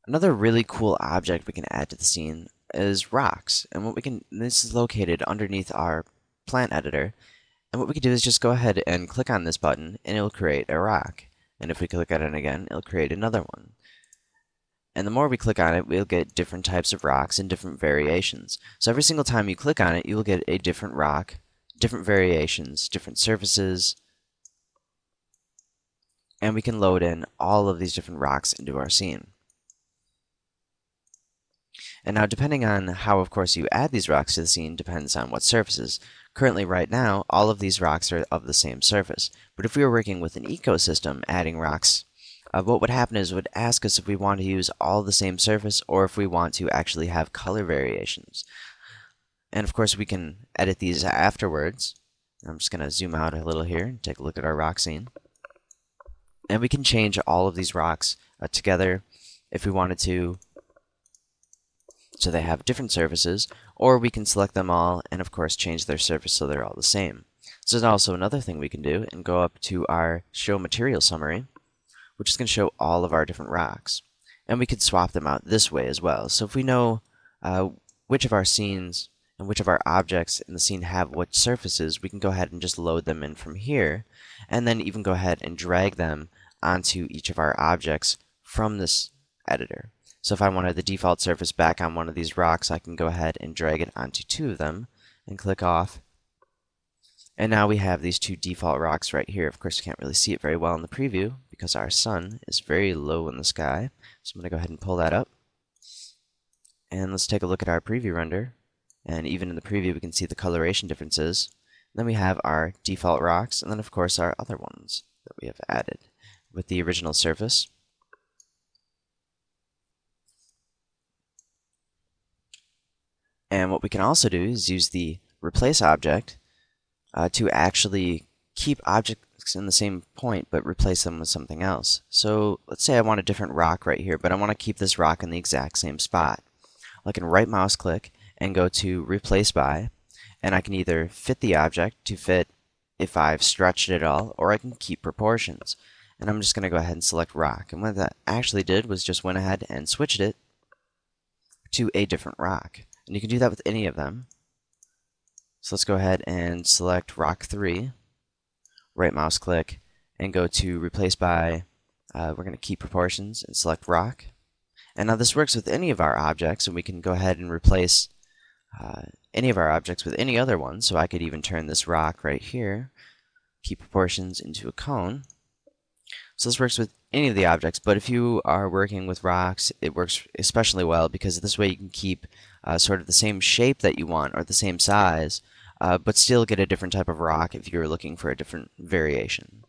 Another really cool object we can add to the scene is rocks. And this is located underneath our plant editor. And what we can do is just go ahead and click on this button and it'll create a rock. And if we click on it again, it'll create another one. And the more we click on it, we'll get different types of rocks and different variations. So every single time you click on it, you will get a different rock, different variations, different surfaces, and we can load in all of these different rocks into our scene. And now depending on how, of course, you add these rocks to the scene depends on what surfaces. Currently, right now, all of these rocks are of the same surface. But if we were working with an ecosystem adding rocks, what would happen is it would ask us if we want to use all the same surface or if we want to actually have color variations. And of course, we can edit these afterwards. I'm just going to zoom out a little here and take a look at our rock scene. And we can change all of these rocks together if we wanted to, so they have different surfaces, or we can select them all and of course change their surface so they're all the same. So there's also another thing we can do and go up to our Show Material Summary, which is going to show all of our different rocks. And we could swap them out this way as well. So if we know which of our scenes and which of our objects in the scene have what surfaces, we can go ahead and just load them in from here, and then even go ahead and drag them onto each of our objects from this editor. So if I wanted the default surface back on one of these rocks, I can go ahead and drag it onto two of them and click off. And now we have these two default rocks right here. Of course, you can't really see it very well in the preview because our sun is very low in the sky. So I'm going to go ahead and pull that up. And let's take a look at our preview render. And even in the preview, we can see the coloration differences. Then we have our default rocks, and then of course our other ones that we have added with the original surface. And what we can also do is use the replace object to actually keep objects in the same point but replace them with something else. So let's say I want a different rock right here, but I want to keep this rock in the exact same spot. I can right mouse click and go to replace by, and I can either fit the object to fit if I've stretched it at all, or I can keep proportions. And I'm just going to go ahead and select rock. And what that actually did was just went ahead and switched it to a different rock. And you can do that with any of them. So let's go ahead and select rock 3, right mouse click, and go to replace by, we're going to keep proportions and select rock. And now this works with any of our objects, and we can go ahead and replace any of our objects with any other one. So I could even turn this rock right here, keep proportions, into a cone. So this works with any of the objects, but if you are working with rocks, it works especially well because this way you can keep sort of the same shape that you want or the same size, but still get a different type of rock if you're looking for a different variation.